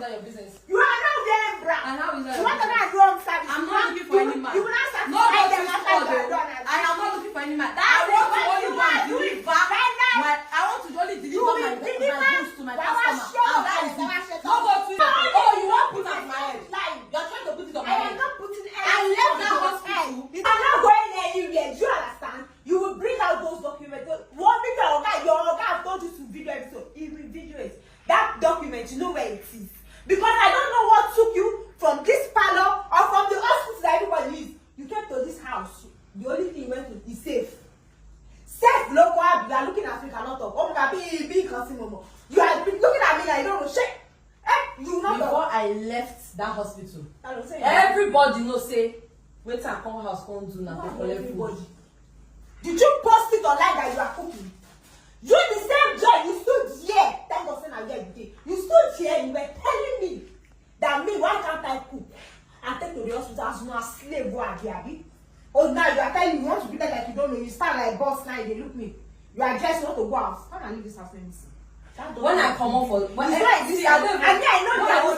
is that your business? You are not very brown. And how is that? You want to not wrong service? I'm not looking for any man. You will not No, satisfy them and after you are done. I'm not looking for any man. That's I want to what only you go and are doing. deliver. I want to only deliver my goods to my customer. And that is it. No go to oh, you want to put it on my head. You're trying to put it on my head. I am not putting anything. I left that hospital. I'm not going anywhere. Do you understand? You will bring out those documents. One video your guy have told you to video it, so he will video it. That document, you know where it is. Because I don't know what took you from this parlor or from the hospital that everybody is. You came to this house. The only thing you went to is safe. Safe local, you are looking at me, cannot talk. Oh, you are looking at me like you don't know shit. You know before I left that hospital, everybody knows say wait and come house come do now. Everybody. Did you post it online that you are cooking? You the same joy, you stood here. Thank God saying I get the day. You stood here, you were telling me that me, why can't I cook and take to the hospital as soon as slave go at the oh, now you are telling me you want to be there like you don't know. You stand like boss now, they look me. You are dressed, you want to go out. Come and leave this house, let me see. When I come on for when I know they are holding.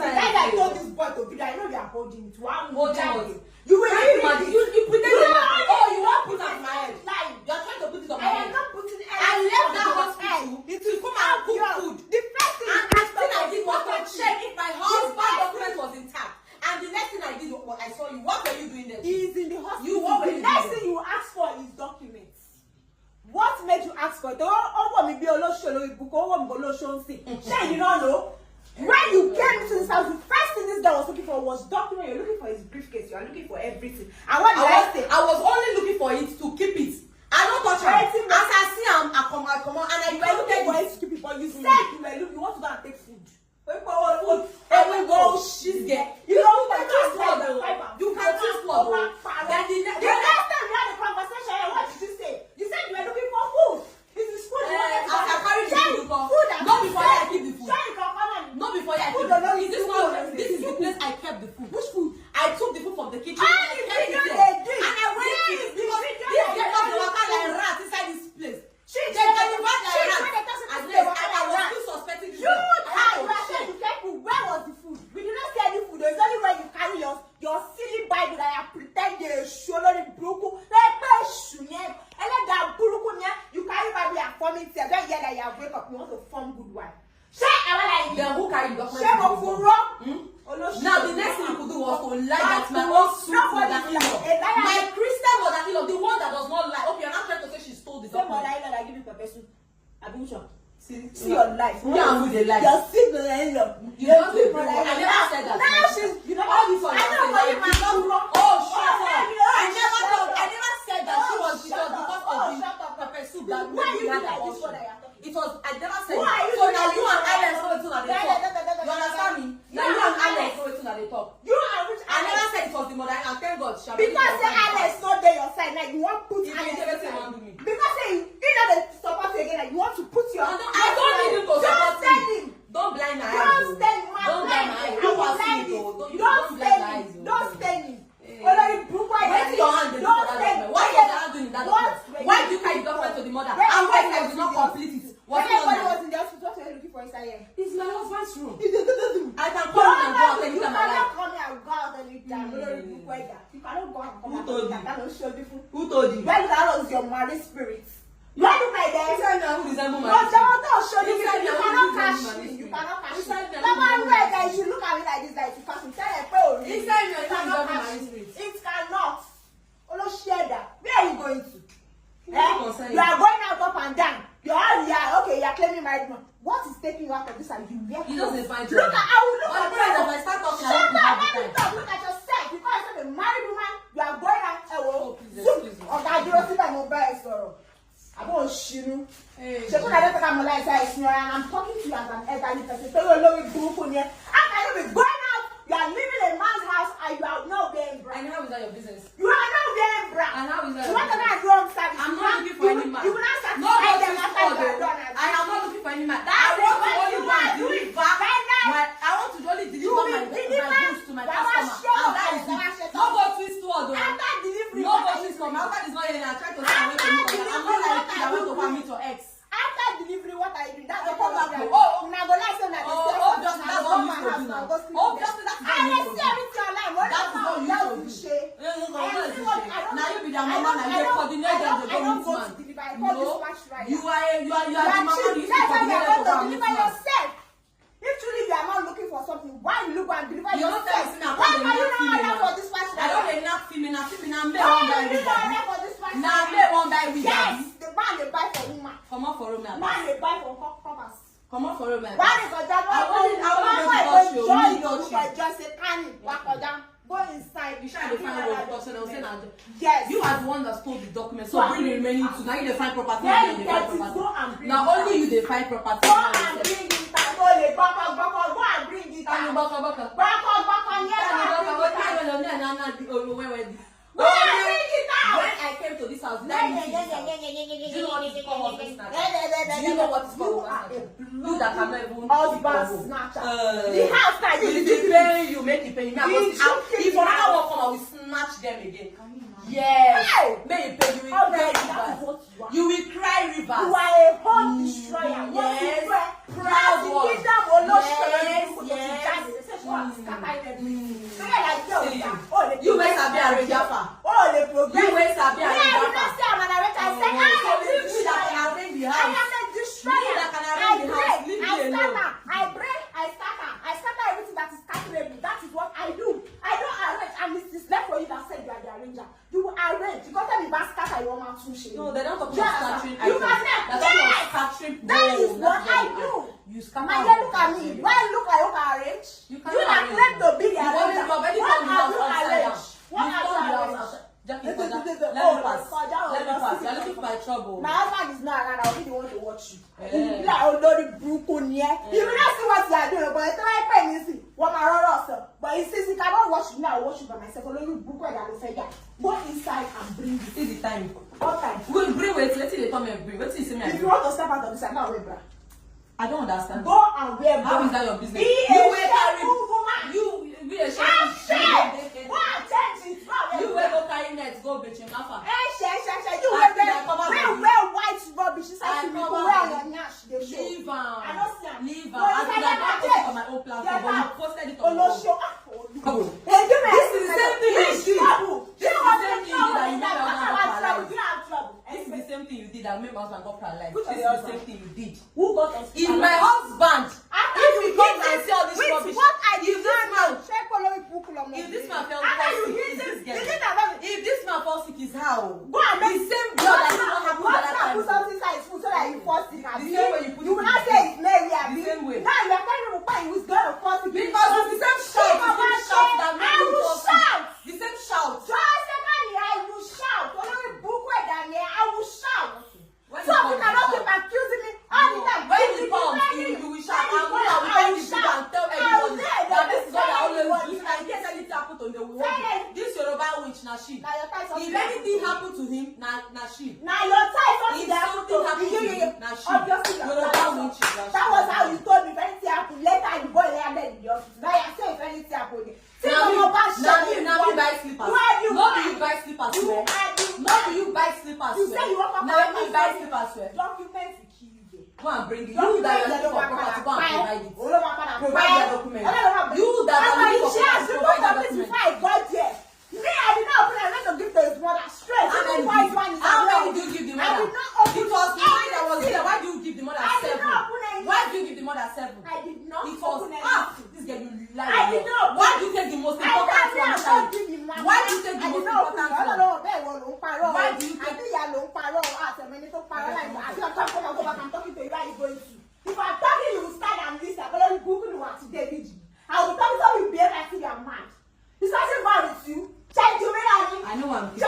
I told this boy to be there. I know they are holding it. One more time. You will leave it. You pretend oh, you want to put it on my head. You're trying to put it on my head. I am not putting anything. I left that hospital to come and cook food. The first thing I did was to check if my husband's document was intact. And the next thing I did was I saw you. What were you doing there? He is in the hospital. The next thing you ask for is documents. What made you ask for it? Oh, me be a lot show book. Oh, me go show see. You don't know. When you came to this house, the first thing this guy was looking for was document. You're looking for his briefcase. You are looking for everything. And what did I say? I was only looking for it to keep it. I don't touch it. As I see him, I come on, and I looking for it to keep it. But you said you want to go and take food. She's get. You know what you can choose blood. Then the last time we had a conversation, what did you say? You said you were looking for food. This is food. I carry the food. Not before I keep the food. Not before I keep the food. This is the place I kept the food. Which food? I took the food from the kitchen. And I went to it because this girl was walking like rat inside this place. I was still suspecting this. Where was the food? We did not see any food. There's only where you carry your silly Bible that you pretend they show the broken. You carry Bible and form it. Then hear that you wake up. You want to form good wife. Then who carry the document? Now the next thing you could do was to lie that my own sweet mother-in-law, my Christian mother-in-law, the one that does not lie. Okay, you're not trying to say she stole the document. Mother-in-law that give you pepper soup. See your life. Yeah, with the life. Your sick mother-in-law. You don't say I never said that. Now she's, you know, all this one. Oh, shut up. I never said that she was because of the pepper soup that we had at all. It was, I never said it. So now you and Alex go into the talk. You understand me? Now you and Alex go into the talk. I never said it was the mother, and thank God. Because say Alex not there your side, like you want to put Alex on me. Because say you know they support you again, like you want to put your. I don't need him to support me. Don't blind my eyes. Don't stand my Don't blind my eyes. You are seeing it. Don't blind my eyes. Don't stand him. Where's your hand? Why is your hand doing that? Why do you carry the document to the mother? And why did you not complete it? Everybody was in the hospital. What are you looking for inside here? It's my husband's room. I can come and go out anytime I like. You cannot come here and go out anytime. You cannot go out and come out. Who told you? Why that was your married spirit? You look like that. Who resemble my spirit? Don't show you. You cannot catch me. You cannot catch me. If you look at me like this, like you can't tell a pro. Inside you cannot catch me. It cannot. Only share that. Where are you going to? You are going out up and down. You are okay. You are claiming married man. What is taking you out of this? And you doesn't find you. Look at I will look at you. If I start talking, Look at yourself. Because you're a married woman, you are going out. Oh, please. I do not see my mobile sorrow. I won't shoot you. I'm talking to you as an elderly person. So you're going to be going out. You are living in a man's house and you are not being brown. And how is that your business? You are not being brown. And how is that you want to not wrong service? I'm not looking for any man. You will not satisfy them after you are done. I am not looking for any man. I want to only go and deliver. I want to only deliver my goods to my customer. And that is it. No go twist word. After delivery. No go twist word. My husband is not here and I try to say away from me. I'm not like you. I want to come meet your ex. After delivery, what are you doing? That's the problem. Oh, now go like so that just that's what you do. do now. Obviously, That's I see everything online. What that is what you need to do. Now you be their mama, now you coordinate them to go meet man. No, you are the mama. You need to coordinate them to go meet man. Yourself. If truly you are not looking for something, why you look and deliver yourself? Why are you not order for this fashion? I don't dey knock female. Now me won't buy with. Yes, the man they buy for woman. Come on for Romeo. Man they buy for coppers. Come on for Romeo. Why because that one just say canny, go inside. You should find what person else say. Yes. You are the one that stole the document. So bring the remaining two. Now you dey find property. Now only you dey find property. Go and bring it. Go and bring it. Can you back up? When I came to this house, do you know what is called Snatcher? You that cannot even husband snatcher. The house that you pay, you make it pay. If another one come, I will snatch them again. Yes. May you pay, you will cry rivers. You will cry rivers. You are a home destroyer. Yes. Proud one. You wait a bit arrange Jaffa. You wait a bit arrange Jaffa. I am a destroyer. I scatter everything that is scatterable. That is what I do. I don't arrange, and it is left for you that said you are the arranger. You arrange. You can't tell me about scatter your man too shame. No, they don't talk about scattering items. That is what I do. You scatter. My dear, look at me. Do I look like you can arrange? You not claim to be the arranger. What have you arranged? What have you arranged? Let me pass. You're looking for my trouble. My husband is not around. I'll be the one to watch you. You like Olori Bruko near. You will not see what you are doing, but it's not like you see what my role. But he says he cannot watch you now. I watch you by myself. Olori Bruko and I say, go inside and bring it. See the time. What time? We'll bring wait. Let's see the time and bring. Let's see me. If you want to step out of this, I'm not wear bra. I don't understand. Go and wear bra. How is that your business? You wear carry. You be a shame. You wear go carry net, go bitch in Alpha. You wear white rubbish. I wear your nyash. Leave I don't see him. Leave I did on my own platform, but you posted it on your own. Come on. This is the same thing you did. This is the same thing you did that you made my husband go paralyzed. This is the same thing you did that made my husband go paralyzed. This is the same thing you did. Who got us? Is my husband. If you come and see all this rubbish, if this man fell sick, if this man falls sick, is how? Go and make the same blood that did not happen that time. Put something inside his food so that you fall sick. The same way you put you will not say it's Mary. The same way. Now you are telling me why he was going to fall sick. Because it's the same shout. That made him fall sick. The same shout. I will shout. I will shout. When so you cannot keep accusing me all the time. When he comes, you will shout. I will tell the people and tell everybody that this is what I always do. In case anything happen to him, they will hold it. This Yoruba witch, na she. If anything happen to him, na she. Now your tie if something happen to him, na she. Yoruba witch, na she. That was how you told me if anything happen. Later you go landed in the office. Now you say if anything happen. Now you buy slippers. No, do you buy slippers? No, do you buy slippers? You say you want to buy slippers. Documents to kill you. Go and bring it. You that are looking for property, go and provide it. Provide the document. You that are looking for property, provide the document. Before I got there, me, I did not open. I went to give to his mother straight. How many do you give the mother? It was mine that was there. Why do you give the mother 7? Why do you give the mother 7? I did not. It was this girl you lie. I did not. Why do you take the most important one? Why do you take the most important one? Why do you take? I'm talking to you. Where are you going to? If I'm talking, you will stand and listen. But you Google what today, did you? I will tell you how you behave like you are mad. It's nothing wrong with you. Check you me. I know I'm kidding.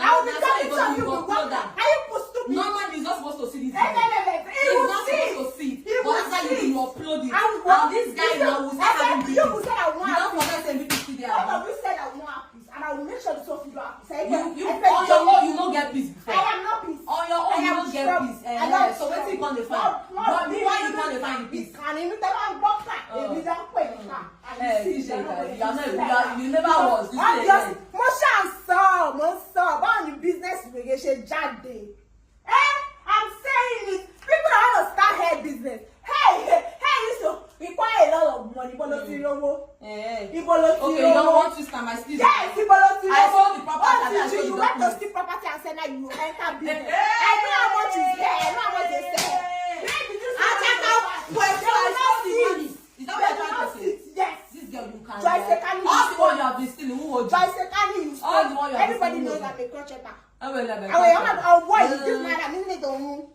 I will be telling some people what that. Are you stupid? No man is not supposed to see this. He's not supposed to see it. But after you upload it, and this guy now will start having videos. You said I want. You don't forget MVP there. You said I want peace, and I will make sure the soul feel happy. You on your own, you don't get peace before. I am not peace. On your own, you don't get peace. So where you can't define? Why you can't define the peace? Can you tell I'm doctor? If you don't quit, you never was. Mo sọ about the business we jáde. I'm saying it. People that want to start hair business. Hey, used to require Okay, you don't want to stand my sleeve. Yes, I sold the property. you went to steal property and said now you enter business. I know how much is there. I know how much they sell. Where did you I check out. Well, so I sold the money. Is that what you're trying to say? Yes. This girl, you can't. Joyce Ekani, all the one you have been stealing, who owed you? Joyce Ekani, you All the one you have been everybody stealing, knows who owed I'm a crocheter. you? I will never. Why is this man? I'm in it on you.